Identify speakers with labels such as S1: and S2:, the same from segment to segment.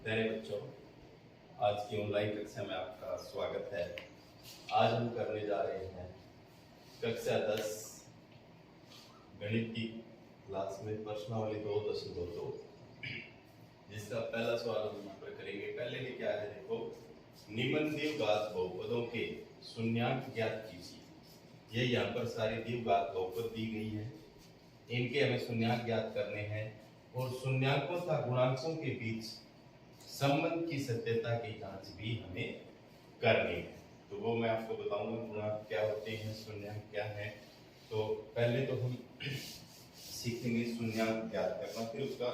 S1: प्यारे बच्चों, आज की ऑनलाइन कक्षा में आपका स्वागत है। आज हम करने जा रहे हैं कक्षा 10 गणित की क्लास में प्रश्नावली 2.2, जिसका पहला सवाल हम यहाँ पर करेंगे। पहले ही क्या है, देखो, निम्न द्विघात बहुपदों के शून्यांक ज्ञात कीजिए। ये यहाँ पर सारी द्विघात बहुपद दी गई है, इनके हमें शून्यांक ज्ञात करने हैं और शून्यांकों तथा गुणांकों के बीच संबंध की सत्यता की जांच भी हमें करनी है। तो वो मैं आपको बताऊंगा, गुणांक क्या होते हैं, शून्यांक क्या है। तो पहले तो हम सीखेंगे शून्यांक ज्ञात करना, फिर उसका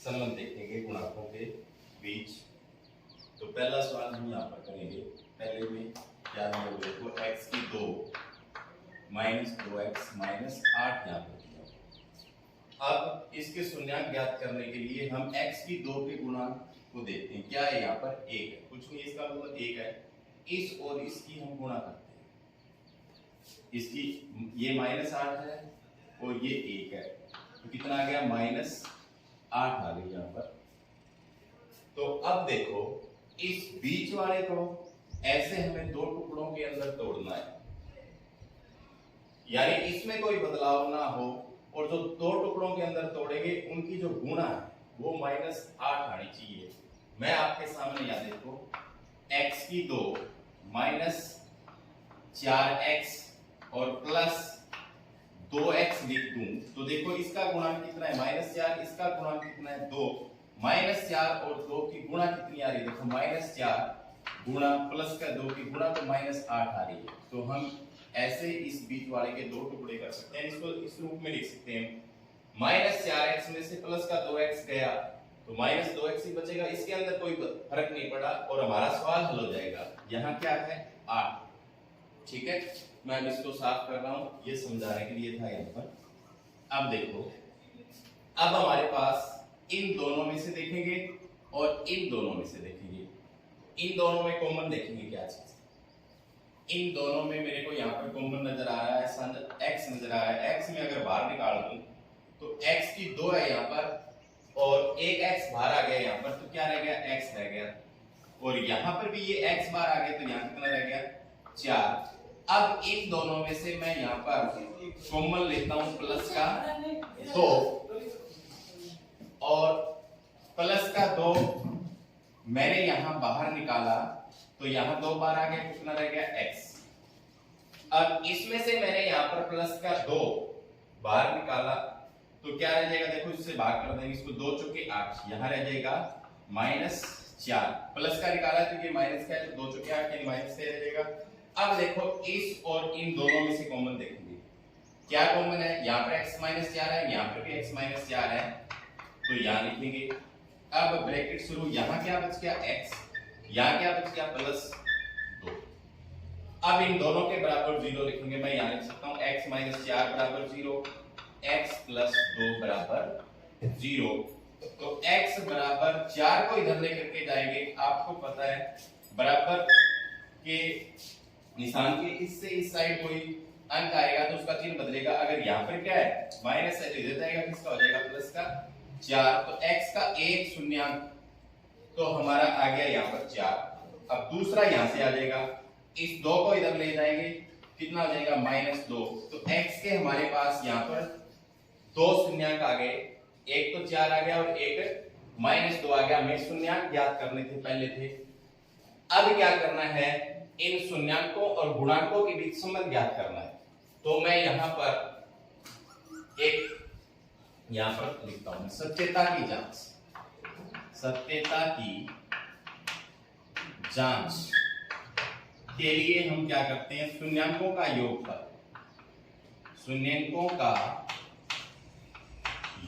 S1: संबंध देखेंगे गुणांकों के बीच। तो पहला सवाल हम यहाँ पर करेंगे। पहले में क्या है, देखो x की 2 माइनस 2x माइनस 8 यहाँ पर दिया। अब इसके शून्यांक ज्ञात करने के लिए हम x की 2 के गुणांक को देखते हैं। क्या है, यहाँ पर 1 है, कुछ नहीं, इसका मतलब 1 है। इस और इसकी हम गुणा करते हैं। इसकी ये -8 है और ये 1 है, तो कितना आ गया, -8 आ गई यहाँ पर। तो अब देखो, इस बीच वाले को ऐसे हमें दो टुकड़ों के अंदर तोड़ना है, यानी इसमें कोई बदलाव ना हो, और जो दो टुकड़ों के अंदर तोड़ेंगे उनकी जो गुणा है वो -8 आनी चाहिए। मैं आपके सामने यहाँ देखो, x की 2 माइनस 4x और प्लस 2x लिख दूं, तो देखो इसका गुणांक कितना है, -4, इसका गुणांक कितना है, 2। -4 और 2 की गुणा कितनी आ रही है, देखो -4 गुणा प्लस का 2 की गुणा, तो -8 आ रही है। तो हम ऐसे इस बीच वाले के दो टुकड़े कर सकते हैं। इसको इस रूप में लिख सकते हैं, -4x में से प्लस का 2x गया तो -2x ही बचेगा, इसके अंदर कोई फर्क नहीं पड़ा और हमारा सवाल हल हो जाएगा। यहाँ क्या है, 8। ठीक है, मैं अब इसको साफ कर रहा हूं, ये समझाने के लिए था यहाँ पर। अब देखो, अब हमारे पास इन दोनों में से देखेंगे और इन दोनों में से देखेंगे। इन दोनों में कॉमन देखेंगे क्या चीज, इन दोनों में मेरे को यहाँ पर कॉमन नजर आ रहा है, x नजर आ रहा है। x में अगर बाहर निकाल दूं तो x की 2 है यहाँ पर और एक x बाहर आ गया यहाँ पर, तो क्या रह गया, x रह गया। और यहाँ पर भी ये x बाहर आ गया, तो यहाँ कितना रह गया, 4। अब इन दोनों में से मैं यहाँ पर कॉमन लेता हूं प्लस का 2 और प्लस का 2 मैंने यहाँ बाहर निकाला, तो यहाँ 2 बार आ गया, कितना रह गया, x। अब इसमें से मैंने यहाँ पर प्लस का 2 बाहर निकाला, तो क्या रह जाएगा, देखो इससे भाग कर देंगे इसको, 2 चौके 8, यहाँ रह जाएगा -4। प्लस का निकाला तो ये माइनस का है, तो 2 चौके 8 यानी -6 रह जाएगा। अब देखो, इस और इन दोनों में से कॉमन देखेंगे, क्या कॉमन है, यहाँ पर x -4 है, यहाँ पर भी x -4 है, तो यहाँ लिखेंगे। अब ब्रैकेट शुरू, यहाँ क्या बच गया, x, यहाँ क्या बच गया, +2। अब इन दोनों के बराबर 0 लिखेंगे। मैं यहाँ लिख सकता हूँ x -4 बराबर 0, x + 2 बराबर 0। तो x बराबर 4 को इधर लेकर के जाएंगे, आपको पता है बराबर के निशान के इससे इस साइड कोई अंक आएगा तो उसका चिन्ह बदलेगा। अगर यहाँ पर क्या है, माइनस है, तो इधर जाएगा, किसका हो जाएगा, प्लस का 4। तो x का एक शून्यांक तो हमारा आ गया यहाँ पर 4। अब दूसरा यहाँ से आ जाएगा, इस 2 को इधर ले जाएंगे, कितना हो जाएगा, -2। तो x के हमारे पास यहाँ पर 2 शून्यांक आ गए, एक तो 4 आ गया और एक -2 आ गया। हमें शून्यांक ज्ञात करने थे, पहले थे। अब क्या करना है, इन शून्यांकों और गुणांकों के बीच संबंध ज्ञात करना है। तो मैं यहाँ पर यहाँ पर लिखता हूं, सत्यता की जांच। सत्यता की जांच के लिए हम क्या करते हैं, शून्यांकों का योगफल, शून्यांकों का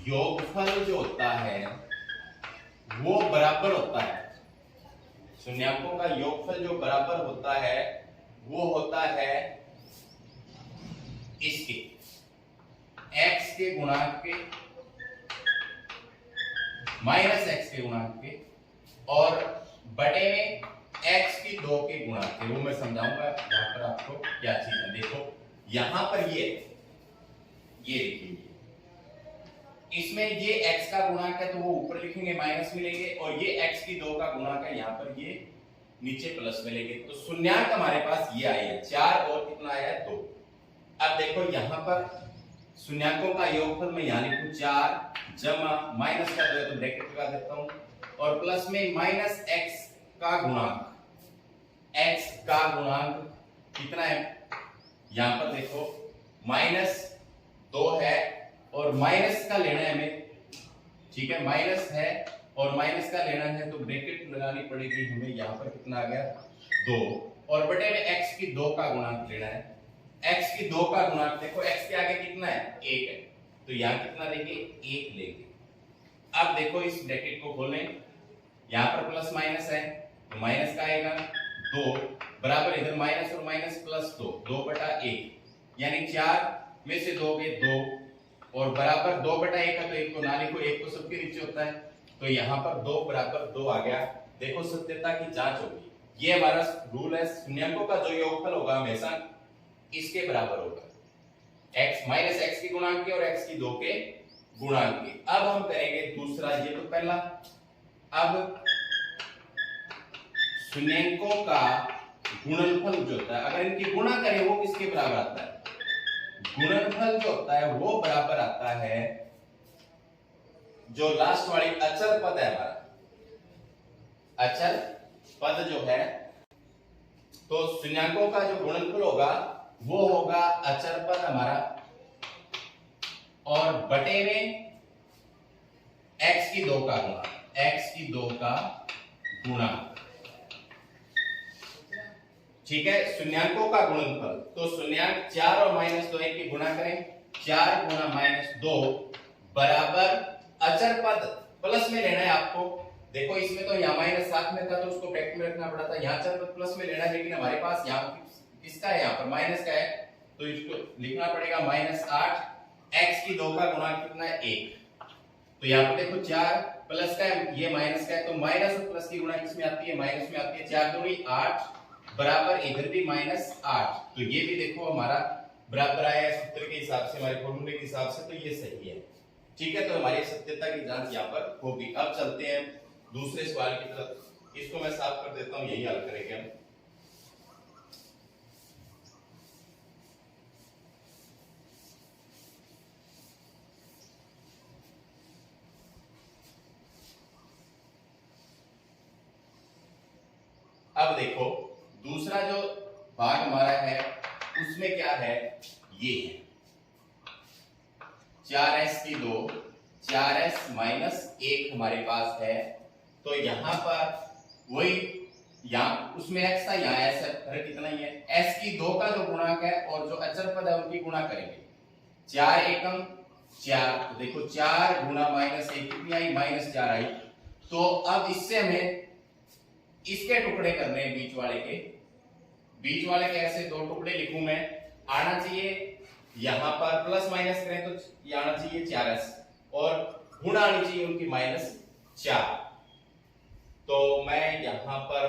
S1: योगफल जो होता है वो बराबर होता है, शून्यांकों का योगफल जो बराबर होता है वो होता है इसके x के गुणांक के -x के गुणांक के और बटे में x की 2 के गुणांक के। वो मैं समझाऊंगा यहाँ पर आपको क्या चीज है। देखो यहाँ पर ये देखिए, इसमें ये x का गुणांक है तो वो ऊपर लिखेंगे माइनस में लेंगे, और ये x की 2 का गुणांक है यहाँ पर ये नीचे प्लस में लेंगे। तो शून्याङ्क हमारे पास ये आया है 4 और कितना आया 2। अब देखो यहाँ पर शून्याङ्कों का योगफल मैं यहाँ लिखूं 4 जमा माइनस का 2 तो ब्रैकेट लगा देता हूं, और प्लस में माइनस x का गुणांक, x का गुणांक कितना है यहाँ पर देखो -2 है, और माइनस का लेना है हमें, ठीक है माइनस है और माइनस का लेना है तो ब्रैकेट लगानी पड़ेगी हमें। यहाँ पर कितना आ गया 2, और बटे में x की 2 का गुणांक लेना है। x की 2 का गुणांक देखो x के आगे कितना है 1 है, तो यहाँ कितना लेंगे 1 लेंगे। अब देखो इस ब्रैकेट को खोलें, यहाँ पर प्लस माइनस है तो माइनस का आएगा 2 बराबर इधर माइनस और माइनस प्लस 2 बटा 1 यानी 4 में से 2 गए 2, और बराबर 2 बटा 1 है तो 1 को ना लिखो, 1 तो सबके नीचे होता है, तो यहाँ पर 2 बराबर 2 आ गया। देखो सत्यता की जांच होगी, ये हमारा रूल है, शून्याङ्कों का जो योगफल होगा हमेशा इसके बराबर होगा, x माइनस x की गुणांक के और x की 2 के गुणांक के। अब हम करेंगे दूसरा, ये तो पहला। अब शून्याङ्कों का गुणनफल जो होता है अगर इनकी गुणा करें वो किसके बराबर आता है, गुणनफल जो होता है वो बराबर आता है जो लास्ट वाली अचर पद है हमारा, अचर पद जो है, तो शून्याङ्कों का जो गुणनफल होगा वो होगा अचर पद हमारा, और बटे में x की 2 का गुणा, x की 2 का गुणा, ठीक है शून्याङ्कों का गुणनफल। तो शून्याङ्क 4 और -2 की गुणा करें, 4 गुणा -2 बराबर अचर पद प्लस में लेना है आपको। देखो इसमें तो यहाँ -7 में था तो उसको ब्रैकेट में रखना पड़ा था, यहाँ अचर पद प्लस में लेना है, लेकिन हमारे पास यहाँ किसका है, यहाँ पर माइनस का है तो इसको लिखना पड़ेगा -8, x की 2 का गुणांक कितना है 1, तो यहाँ पर देखो 4 प्लस का है ये माइनस का है, तो माइनस और प्लस की गुणा किसमें आती है माइनस में आती है, 4 दूनी 8 बराबर इधर भी -8, तो ये भी देखो हमारा बराबर आया है सूत्र के हिसाब से, हमारे फॉर्मूले के हिसाब से, तो ये सही है, ठीक है। तो हमारी सत्यता की जांच यहाँ पर होगी। अब चलते हैं दूसरे सवाल की तरफ, इसको मैं साफ कर देता हूँ, यही हल करेंगे हम। अब देखो दूसरा जो भाग हमारा है उसमें क्या है, ये है 4s की 2, 4s माइनस 1 हमारे पास है, तो यहां पर वही यहाँ उसमें x था यहाँ s है, फर्क इतना ही है। s की 2 का जो गुणांक है और जो अचर पद है उनकी गुणा करेंगे, 4 एकम 4, तो देखो 4 गुणा -1 कितनी आई -4 आई। तो अब इससे हमें इसके टुकड़े करने हैं, बीच वाले के ऐसे 2 टुकड़े लिखूं मैं, आना चाहिए यहां पर प्लस माइनस करें तो ये आना चाहिए 4s, और गुणा आनी चाहिए उनकी -4। तो मैं यहां पर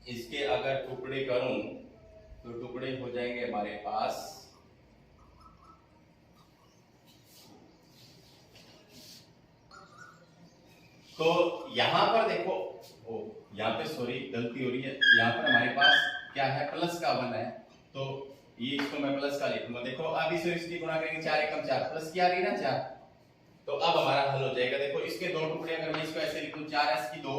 S1: इसके अगर टुकड़े करूं तो टुकड़े हो जाएंगे हमारे पास, तो यहां पर देखो यहाँ पे सॉरी गलती हो रही है, यहाँ पर हमारे पास क्या है प्लस का 1 है, तो ये इसको मैं प्लस का लिखूंगा। देखो अब इसे इसकी गुणा करेंगे 4 एकम 4 प्लस क्या आ रही है ना 4, तो अब हमारा हल हो जाएगा। देखो इसके 2 टुकड़े अगर मैं इसको ऐसे लिख दूं 4s की 2,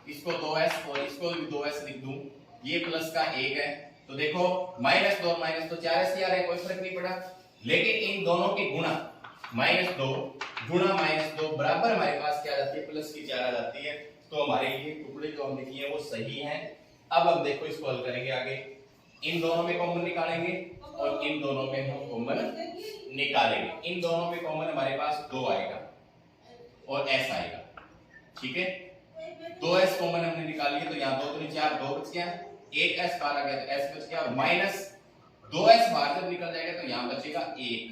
S1: इसको 2s और इसको भी 2s लिख दूं, ये प्लस का 1 है, तो देखो -2 -2 4s ही आ रहा है, कोई फर्क नहीं पड़ा, लेकिन इन दोनों की गुणा -2 गुणा -2 बराबर हमारे पास क्या आ जाती है प्लस की 4 आ जाती है। तो हमारे ये टुकड़े जो हमने किए वो सही हैं। अब हम देखो इसको हल करेंगे आगे, इन दोनों में कॉमन निकालेंगे और इन दोनों में हम कॉमन निकालेंगे। इन दोनों में कॉमन हमारे पास 2 आएगा और s आएगा, ठीक है 2s कॉमन हमने निकाल लिया, तो यहाँ 2 दूनी 4 2 बच गया, 1s बाहर आ गया तो s बच गया, माइनस 2s बाहर जब निकल जाएगा तो यहाँ बचेगा 1,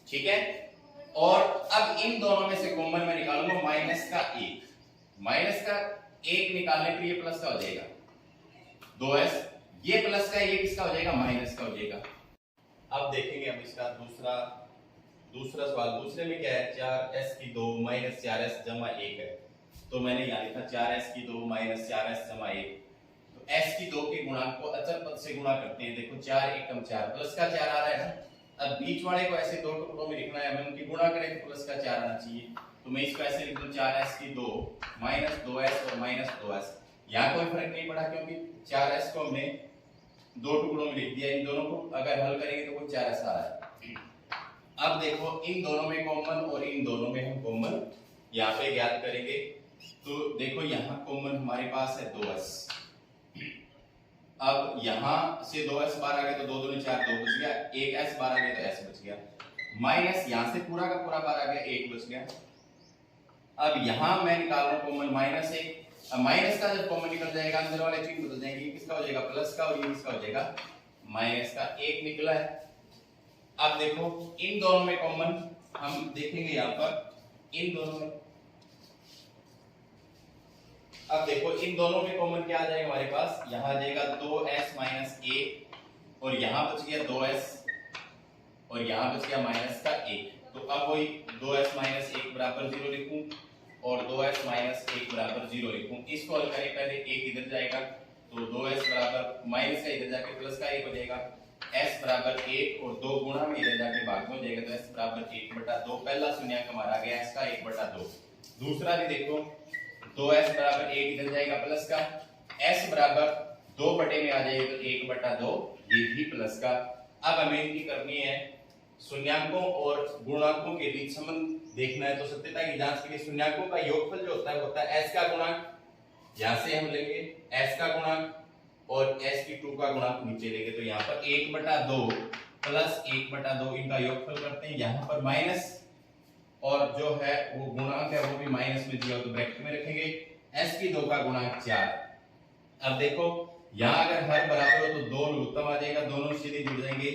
S1: ठीक है। और अब इन दोनों में से कॉमन मैं निकालूंगा माइनस का 1, माइनस का 1 निकालने पर ये प्लस का हो जाएगा 2s, ये प्लस का ये किसका हो जाएगा माइनस का हो जाएगा। अब देखेंगे हम इसका दूसरा सवाल, दूसरे में क्या है, 4s की 2 माइनस 4s जमा 1 है। तो मैंने यहाँ लिखा 4s की 2 माइनस 4s जमा 1। तो s की 2 के गुणांक को अचर पद से गुणा करते हैं। देखो 4 एकम 4 प्लस का 4 आ रहा है ना। अब बीच वाले को ऐसे दो टुकड़ों में लिखना है, हमें उनकी गुणा करें तो प्लस का 4 आना चाहिए। तो मैं इसको ऐसे लिख दूं 4s की 2 माइनस 2s और माइनस 2s। यहाँ कोई फर्क नहीं पड़ा क्योंकि 4s को हमने दो टुकड़ों में लिख दिया। इन दोनों को अगर हल करेंगे तो वो 4s आ रहा है। अब देखो इन दोनों में कॉमन और इन दोनों में हम कॉमन यहाँ पे ज्ञात करेंगे। तो देखो यहाँ कॉमन हमारे पास है 2s। अब यहाँ से 2s बाहर आ गया तो 2 दूनी 4 2 बच गया, एक s बाहर आ गया तो s बच गया, माइनस यहाँ से पूरा का पूरा बाहर आ गया 1 बच गया। अब यहाँ मैं निकाल रहा हूँ कॉमन माइनस 1। अब माइनस का जब कॉमन निकल जाएगा अंदर वाले चिन्ह बदल जाएंगे, ये किसका हो जाएगा प्लस का और ये किसका हो जाएगा माइनस का। 1 निकला है। अब देखो इन दोनों में कॉमन हम देखेंगे यहाँ पर इन दोनों में। अब देखो इन दोनों में कॉमन क्या आ जाएगा हमारे पास, यहाँ आ जाएगा 2s माइनस 1 और यहाँ बच गया 2s और यहाँ बच गया माइनस का 1। तो अब वही 2s माइनस 1 बराबर 0 लिखूं और 2s माइनस 1 बराबर 0 लिखूं। इसको हल करें, पहले 1 इधर जाएगा तो 2s बराबर माइनस का इधर जाके प्लस का 1 हो जाएगा, s बराबर 1 और 2 गुणा में इधर जाके भाग में हो जाएगा तो s बराबर 1/2। पहला शून्यांक हमारा आ गया s का 1/2। दूसरा भी देखो 2s बराबर 1 इधर जाएगा प्लस का, s बराबर 2 बटे में आ जाएगा तो 1/2 ये भी प्लस का। अब हमें इनकी करनी है शून्यांकों और गुणांकों के बीच संबंध देखना है। तो सत्यता की जांच के लिए शून्यांकों का योगफल जो होता है वो होता है s का गुणांक, यहां से हम लेंगे s का गुणांक और s की 2 का गुणांक नीचे लेंगे। तो यहाँ पर 1/2 प्लस 1/2 इनका योगफल करते हैं। यहाँ पर माइनस और जो है वो गुणांक है वो भी माइनस में दिया तो ब्रैकेट में रखेंगे। s की 2 का गुणांक 4। अब देखो यहाँ अगर हर बराबर हो तो 2 लघुत्तम आ जाएगा, दोनों सीधे जुड़ जाएंगे।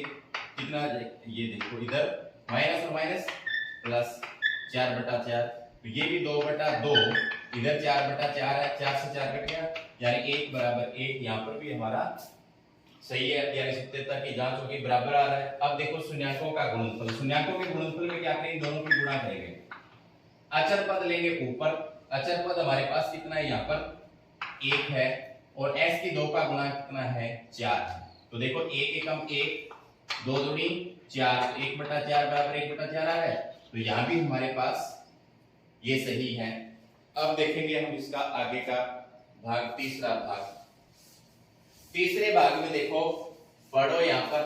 S1: कितना आ जाएगा, ये देखो इधर माइनस और माइनस प्लस 4/4। तो ये भी 2/2 इधर 4/4 है, 4 से 4 कट गया यानी 1 बराबर 1। यहाँ पर भी हमारा सही है, यानी सत्यता की जांच होगी, बराबर आ रहा है। अब देखो शून्याकों का गुणनफल, शून्याकों के गुणनफल में क्या करेंगे, दोनों की गुणा करेंगे। अचर पद लेंगे ऊपर, अचर पद हमारे पास कितना है, यहाँ पर 1 है और s की 2 का गुणा कितना है 4। तो देखो 1 एकम 1 2 दूनी 4 1/4 बराबर 1/4 आ रहा है। तो यहाँ भी हमारे पास ये सही है। अब देखेंगे हम इसका आगे का भाग, तीसरा भाग। तीसरे भाग में देखो पढ़ो, यहाँ पर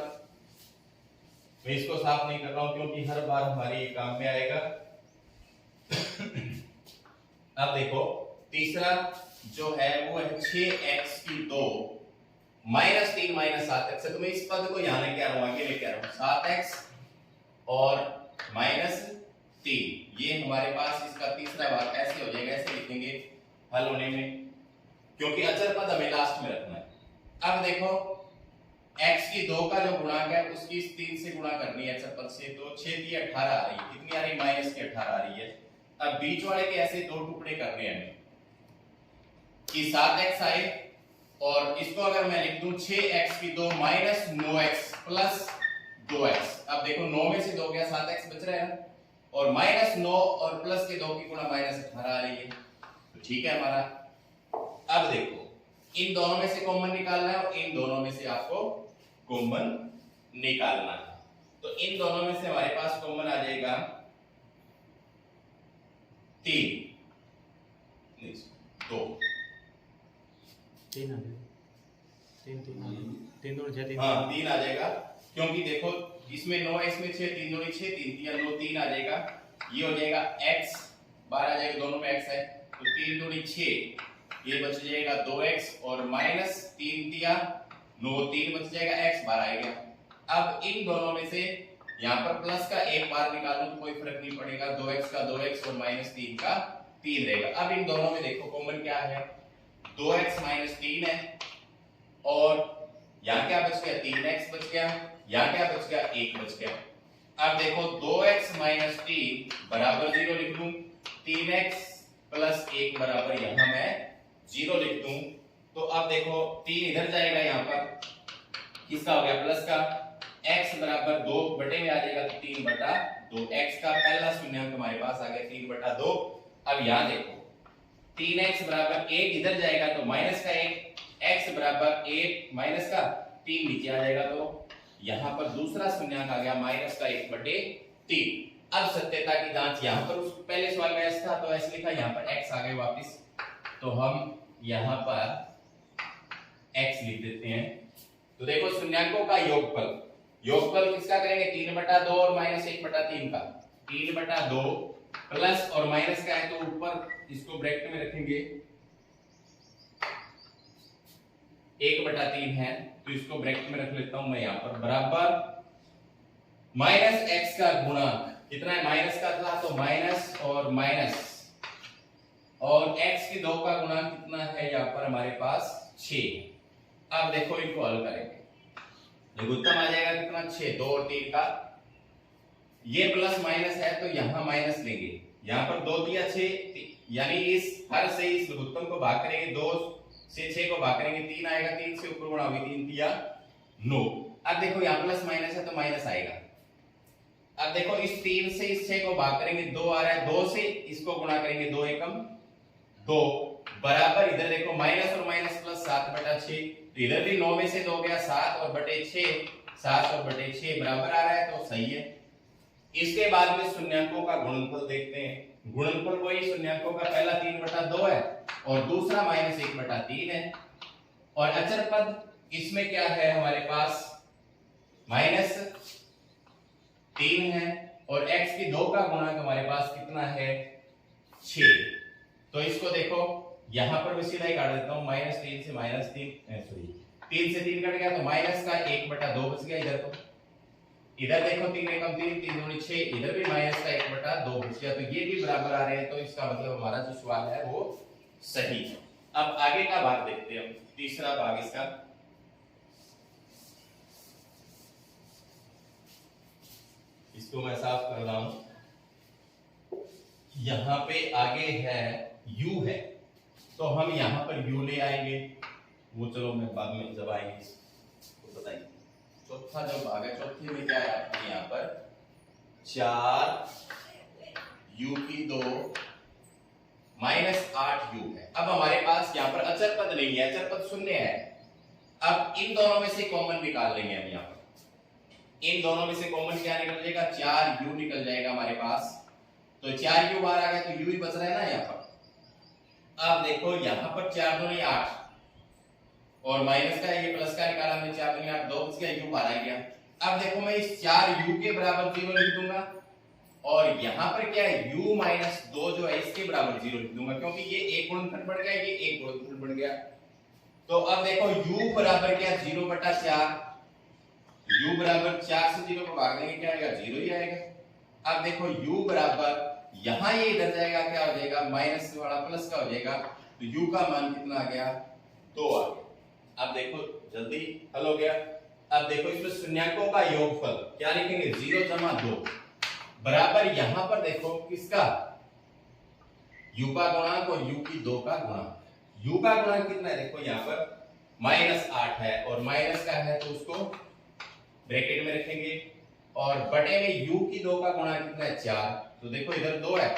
S1: मैं इसको साफ नहीं कर रहा हूं क्योंकि हर बार हमारे ये काम में आएगा। अब देखो तीसरा जो है वो है 6x की 2 माइनस 3 माइनस 7x है। तो मैं इस पद को यहां लेके आ रहा हूं, आगे लेके आ रहा हूं 7x और माइनस 3। ये हमारे पास इसका तीसरा भाग ऐसे हो जाएगा, ऐसे लिखेंगे हल होने में क्योंकि अचर पद हमें लास्ट में रखना है। अब देखो x की 2 का जो गुणांक है उसकी 3 से गुणा करनी है अचर पद से। तो 6 की 18 आ रही है, कितनी आ रही है माइनस की 18 आ रही है। अब बीच वाले के ऐसे दो टुकड़े करने हैं कि 7x आए और इसको अगर मैं लिख दूं 6x की 2 माइनस 9x प्लस 2x। अब देखो 9 में से 2 गया, 7x बच रहा है ना, और माइनस 9 और प्लस के 2 की गुणा माइनस 18 आ रही है। तो ठीक है हमारा। अब देखो इन दोनों में से कॉमन निकालना है और इन दोनों में से आपको कॉमन निकालना है। तो इन दोनों में से हमारे पास कॉमन आ जाएगा 3 2
S2: 3 आ जाएगा, 3 2 6 3।
S1: हाँ 3 आ जाएगा क्योंकि देखो इसमें 9 है, इसमें 6 3 2 6 3 या 9 3 आ जाएगा। ये हो जाएगा x बाहर आ जाएगा, दोनों में x है तो 3 2 6, ये बच जाएगा 2x और माइनस 3 दिया 9 3 बच जाएगा, x बाहर आएगा। अब इन दोनों में से यहाँ पर प्लस का 1 बार निकालूं तो कोई फर्क नहीं पड़ेगा, 2x का 2x और माइनस 3 का 3 रहेगा। अब इन दोनों में देखो कॉमन क्या है, 2x माइनस 3 है और यहाँ क्या बच गया 3x बच गया, यहाँ क्या बच गया 1 बच गया। अब देखो 2x माइनस 3 बराबर 0 लिख दूं, 3x प्लस 1 बराबर यहाँ मैं 0 लिख दूं। तो अब देखो 3 इधर जाएगा, यहाँ पर किसका हो गया प्लस का, x बराबर 2 बटे में आ जाएगा तो 3/2 तो x का पहला शून्यांक हमारे पास आ गया 3/2। अब यहां देखो 3x बराबर 1 इधर जाएगा तो माइनस का 1, x बराबर 1 माइनस का 3 नीचे आ जाएगा, तो यहां पर दूसरा शून्यांक आ गया माइनस का 1/3। अब सत्यता की जांच, यहां पर उस पहले सवाल में s था तो s लिखा, यहां पर x आ गए वापस, तो हम यहां पर x लिख देते हैं। तो देखो शून्यांकों का योगफल किसका करेंगे 3/2 और -1/3 का। 3/2 प्लस और माइनस का है तो ऊपर इसको ब्रैकेट में रखेंगे, 1/3 है तो इसको ब्रैकेट में रख लेता हूं मैं यहां पर, बराबर माइनस x का गुणक कितना है, माइनस का था तो माइनस और माइनस, और x की 2 का गुणक कितना है यहां पर हमारे पास 6। अब देखो इनको हल करेंगे, लघुत्तम आ जाएगा कितना 6, 2 और 3 का, ये प्लस माइनस है तो यहां माइनस लेंगे, यहां पर 2 दिया 6, यानी इस हर से इस लघुत्तम को भाग करेंगे, 2 से 6 को भाग करेंगे 3 आएगा, 3 से ऊपर गुणा होगी 3 दिया 9। अब देखो यहां प्लस माइनस है तो माइनस आएगा। अब देखो इस 3 से इस 6 को भाग करेंगे 2 आ रहा है, 2 से इसको गुणा करेंगे 2 एकम 2, बराबर इधर देखो माइनस और माइनस प्लस 7/6, तो इधर भी 9 में से 2 गया 7 और बटे 6, 7 और बटे 6 बराबर आ रहा है तो सही है। इसके बाद में शून्यांकों का गुणनफल देखते हैं। गुणनफल वही शून्यांकों का पहला 3/2 है और दूसरा -1/3 है, और अचर पद इसमें क्या है हमारे पास -3 है, और x की 2 का गुणक हमारे पास कितना है 6। तो इसको देखो यहां पर मैं सीधा ही काट देता हूं, -3 से -3 सॉरी 3 से 3 कट गया तो माइनस का 1/2 बच गया इधर, तो इधर देखो 3 एकम 3, 3 दूनी 6, इधर भी माइनस का 1/2 बच गया, तो ये भी बराबर आ रहे हैं, तो इसका मतलब हमारा जो सवाल है वो सही है। अब आगे का भाग देखते हैं, तीसरा भाग इसका, इसको मैं साफ कर रहा हूं। यहां पे आगे है u है, तो हम यहां पर u ले आएंगे, वो चलो मैं बाद में जब आएंगे तो बताइए। चौथा जो भाग है, चौथे में क्या है आपके यहाँ पर 4 u की 2 -8 u है। अब हमारे पास यहाँ पर अचर पद नहीं है, अचर पद शून्य है। अब इन दोनों में से कॉमन निकाल लेंगे हम यहाँ पर, इन दोनों में से कॉमन क्या निकल जाएगा 4u निकल जाएगा हमारे पास, तो 4u बाहर आ गया तो u ही बच रहा है ना यहाँ पर। अब देखो यहाँ पर 4 दूनी 8 और माइनस का ये प्लस का निकाला हमने, 4 दूनी 8 2 बच गया, u बाहर आ गया। अब देखो मैं इस 4u के बराबर 0 लिख दूंगा, और यहाँ पर क्या है u - 2 जो है इसके बराबर 0 लिख दूंगा, क्योंकि ये एक गुणनखंड बढ़ गया, ये एक गुणनखंड बढ़ गया। तो अब देखो u बराबर क्या 0/4, u बराबर 4 से 0 को भाग देंगे क्या आएगा 0 ही आएगा। अब देखो u बराबर यहां ये इधर जाएगा क्या हो जाएगा माइनस वाला प्लस का हो जाएगा, तो u का मान कितना आ गया 2 आ गया। अब देखो जल्दी हल हो गया। अब देखो इसमें शून्यांकों का योगफल क्या लिखेंगे 0 - 2 बराबर यहां पर देखो किसका u का गुणांक और u की 2 का गुणांक। u का गुणांक कितना है देखो यहां पर -8 है और माइनस का है तो उसको ब्रैकेट में रखेंगे, और बटे में u की 2 का गुणांक कितना है 4, तो देखो इधर 2 है,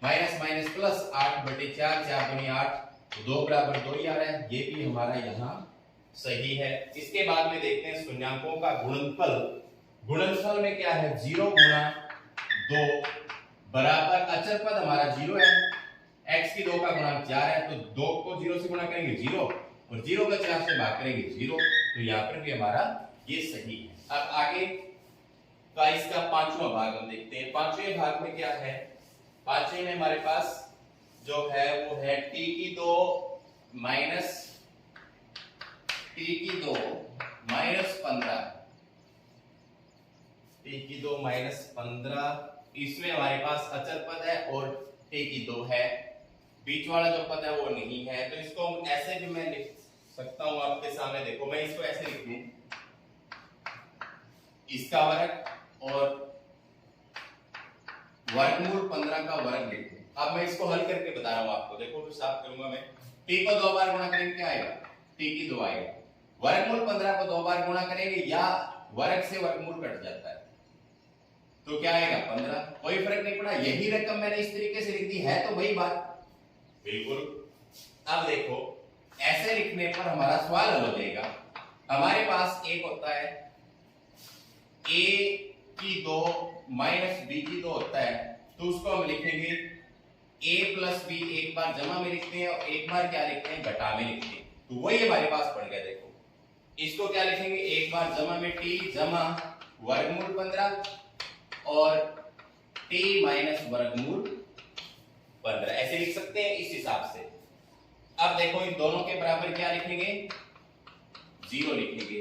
S1: माइनस माइनस प्लस 8/4, 4 दूनी 8, तो 2 बराबर 2 ही आ रहा है, ये भी हमारा यहाँ सही है। इसके बाद में देखते हैं शून्यांकों का गुणनफल। गुणनफल में क्या है 0 × 2 बराबर अचर पद हमारा 0 है, x की 2 का गुणांक 4 है, तो 2 को 0 से गुणा करेंगे 0 और 0 का 4 से भाग करेंगे 0, तो यहाँ पर भी हमारा ये सही है। अब आगे का इसका पांचवा भाग हम देखते हैं। पांचवें भाग में क्या है, पांचवें में हमारे पास जो है वो है t की 2 माइनस 15, इसमें हमारे पास अचर पद है और t की 2 है, बीच वाला जो पद है वो नहीं है, तो इसको हम ऐसे भी मैं लिख सकता हूं आपके सामने। देखो मैं इसको ऐसे लिख दूं, इसका वर्ग और वर्गमूल 15 का वर्ग लिख दूं। अब मैं इसको हल करके बता रहा हूं आपको, देखो तो साफ करूंगा मैं। t को 2 बार गुणा करेंगे क्या आएगा t की 2 आएगा, वर्गमूल 15 को 2 बार गुणा करेंगे या वर्ग से वर्गमूल कट जाता है, तो क्या आएगा 15। कोई फर्क नहीं पड़ा, यही रकम मैंने इस तरीके से लिख दी है तो वही बात। बिल्कुल। अब देखो ऐसे लिखने पर हमारा सवाल हल हो जाएगा। हमारे पास एक होता है a की 2 माइनस b की 2 होता है, तो उसको हम लिखेंगे a प्लस बी, एक बार जमा में लिखते हैं और एक बार क्या लिखते हैं घटा में लिखते हैं, तो वही हमारे पास पड़ गया। देखो इसको क्या लिखेंगे, एक बार जमा में t जमा वर्गमूल 15 और t माइनस वर्गमूल 15 ऐसे लिख सकते हैं इस हिसाब से। अब देखो इन दोनों के बराबर क्या लिखेंगे, 0 लिखेंगे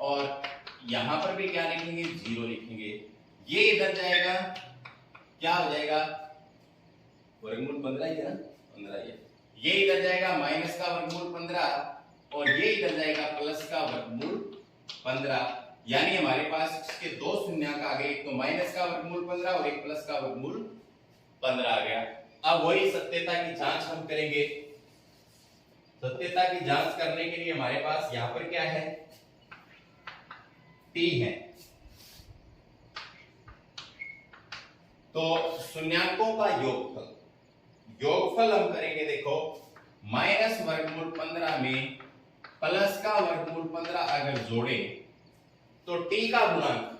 S1: और यहां पर भी क्या लिखेंगे, 0 लिखेंगे। ये इधर जाएगा, क्या हो जाएगा, वर्गमूल 15 ही है ना, 15 ही है। ये इधर जाएगा माइनस का वर्गमूल 15 और ये इधर जाएगा प्लस का वर्गमूल 15। यानी हमारे पास इसके दो शून्यक आ गए, एक तो माइनस का वर्गमूल 15 और एक प्लस का वर्गमूल 15 आ गया। अब वही सत्यता की जांच हम करेंगे। सत्यता की जांच करने के लिए हमारे पास यहां पर क्या है, t है। तो शून्यकों का योगफल हम करेंगे। देखो माइनस वर्गमूल 15 में प्लस का वर्गमूल 15 अगर जोड़े तो t का गुणांक,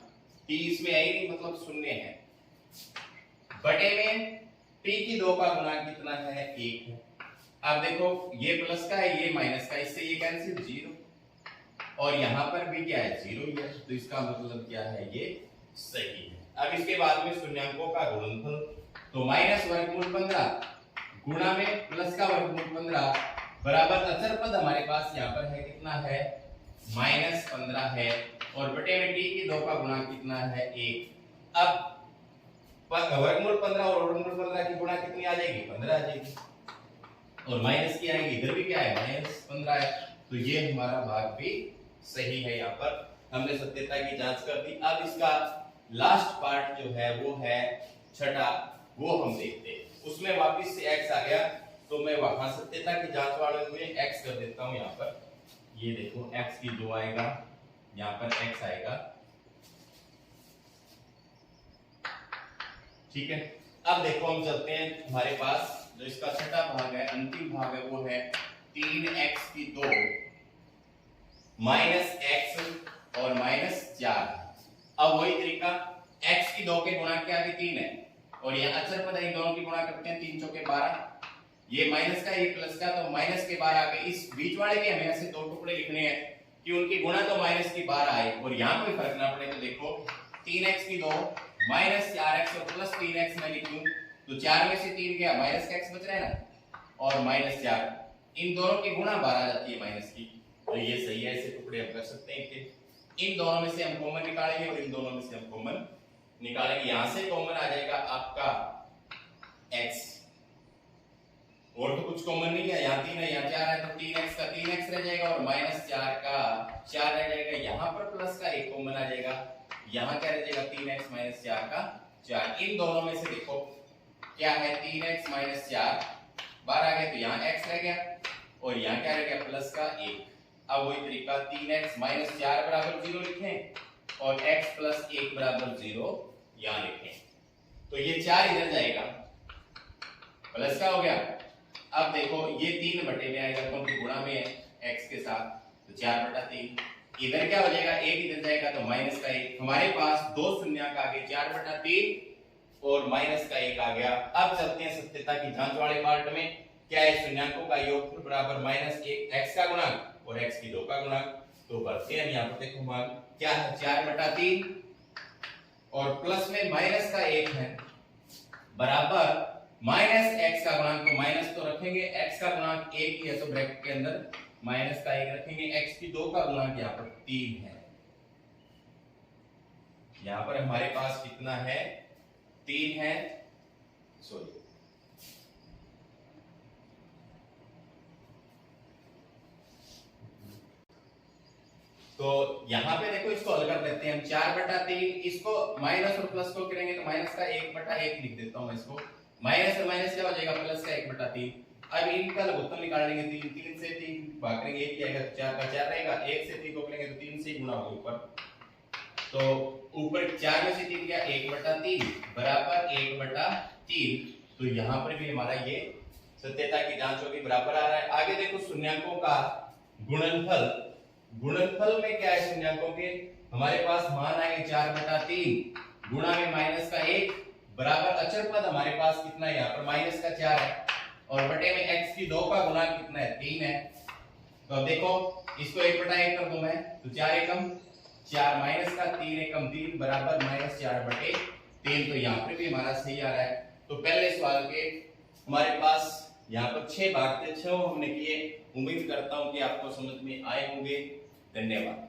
S1: t इसमें है ही नहीं मतलब शून्य है, बटे में t की 2 का गुणांक कितना है, 1 है। अब देखो ये प्लस का है ये माइनस का, इससे ये कैंसिल 0 और यहां पर भी क्या है 0 ही है, तो इसका मतलब क्या है, ये सही है। अब इसके बाद में शून्यकों का गुणनफल, तो माइनस वर्गमूल 15 गुणा में प्लस का वर्गमूल 15 बराबर अचर पद हमारे पास यहाँ पर है, कितना है, माइनस 15 है और बटे में t की 2 का गुणांक कितना है, 1। अब वर्गमूल 15 और वर्गमूल 15 की गुणा कितनी आ जाएगी, 15 आ जाएगी और माइनस की आएगी, इधर भी क्या है माइनस 15 है, तो ये हमारा भाग भी सही है। यहाँ पर हमने सत्यता की जांच कर दी। अब इसका लास्ट पार्ट जो है वो है छठा, वो हम देखते हैं। उसमें वापस से x आ गया, तो मैं वहां सत्यता की जांच वाले में x कर देता हूं। यहाँ पर ये देखो x की 2 आएगा, यहाँ पर x आएगा, ठीक है। अब देखो हम चलते हैं, हमारे पास जो इसका छठा भाग है, अंतिम भाग है, वो है 3x की 2 माइनस x और माइनस 4। अब वही तरीका, x की 2 के गुणांक के आगे 3 है और यहाँ अचर पद है, इन दोनों की गुणा करते हैं, 3 चौके 12, ये माइनस का ये प्लस का, तो माइनस के 12 आ गए। इस बीच वाले के हमें ऐसे दो टुकड़े लिखने हैं कि उनकी गुणा तो माइनस की 12 आए और यहाँ कोई फर्क ना पड़े। तो देखो 3x की 2 माइनस 4x और प्लस 3x मैं लिखूं तो 4 में से 3 गया, माइनस का x बच रहा है ना, और माइनस 4, इन दोनों की गुणा 12 जाती है माइनस की, तो ये सही है। ऐसे टुकड़े हम कर सकते हैं कि इन दोनों में से हम कॉमन निकालेंगे और इन दोनों में से हम कॉमन निकालेंगे। यहां से कॉमन आ जाएगा आपका x, और तो कुछ कॉमन नहीं है, यहाँ 3 है यहाँ 4 है, तो 3x का 3x रह जाएगा और माइनस 4 का 4 रह जाएगा। यहाँ पर प्लस का एक कॉमन आ जाएगा, यहाँ क्या रह जाएगा 3x माइनस 4 का 4। इन दोनों में से देखो क्या है, 3x माइनस 4 12 आ गया, तो यहाँ x रह गया और यहाँ क्या रह गया प्लस का 1। अब वही तरीका 3x माइनस 4 बराबर 0 लिखें और x प्लस 1 बराबर 0 यहाँ लिखें, तो ये 4 इधर जाएगा, प्लस का हो गया। अब देखो ये 3 बटे में आएगा क्योंकि गुणा में है x के साथ, तो 4 बटा 3, इधर क्या हो जाएगा 1 इधर जाएगा तो माइनस का 1। हमारे पास दो शून्यक आ गए, 4 बटा 3 और माइनस का 1 आ गया। अब चलते हैं सत्यता की जांच वाले पार्ट में। क्या है, शून्यकों का योगफल बराबर माइनस 1 x का गुणांक और x की 2 का गुणांक, तो भरते हैं यहाँ पर। देखो मान क्या है 4 बटा 3 और प्लस में माइनस का 1 है बराबर माइनस x का गुणांक, तो माइनस तो रखेंगे, x का गुणांक 1 ही है तो ब्रैकेट के अंदर माइनस का 1 रखेंगे, x की 2 का गुणांक यहाँ पर 3 है। यहाँ पर हमारे पास कितना है, 3 है, सॉरी तो यहाँ पे देखो इसको हल कर देते हैं हम। 4 बटा 3, इसको माइनस और प्लस को करेंगे तो माइनस का 1 बटा 1 लिख देता हूँ इसको, माइनस और माइनस क्या हो जाएगा प्लस का 1 बटा 3। अब इनका लघुत्तम निकाल लेंगे, 3 से 3 भाग करेंगे 1 आएगा, 4 का 4 रहेगा, 1 से 3 को करेंगे तो 3 से गुणा होगा ऊपर, तो ऊपर 4 में से 3 गया 1/3 बराबर 1/3। तो यहां पर भी हमारा ये सत्यता की जांच होगी, बराबर आ रहा है। आगे देखो शून्यांकों का गुणनफल। गुणनफल में क्या है शून्यांकों के, हमारे पास मान आएंगे 4/3 गुणा में माइनस का 1 बराबर अचर पद हमारे पास कितना है, यहाँ पर माइनस का 4 है, और बटे में x की 2 का गुणा कितना है 3 है। तो अब देखो इसको 1/1 कर दूं मैं, तो 4 एकम 4 माइनस का 3 एकम 3 बराबर -4/3। तो यहाँ पर भी हमारा सही आ रहा है। तो पहले सवाल के हमारे पास यहाँ पर 6 भाग थे, 6 हमने किए। उम्मीद करता हूं कि आपको समझ में आए होंगे। धन्यवाद।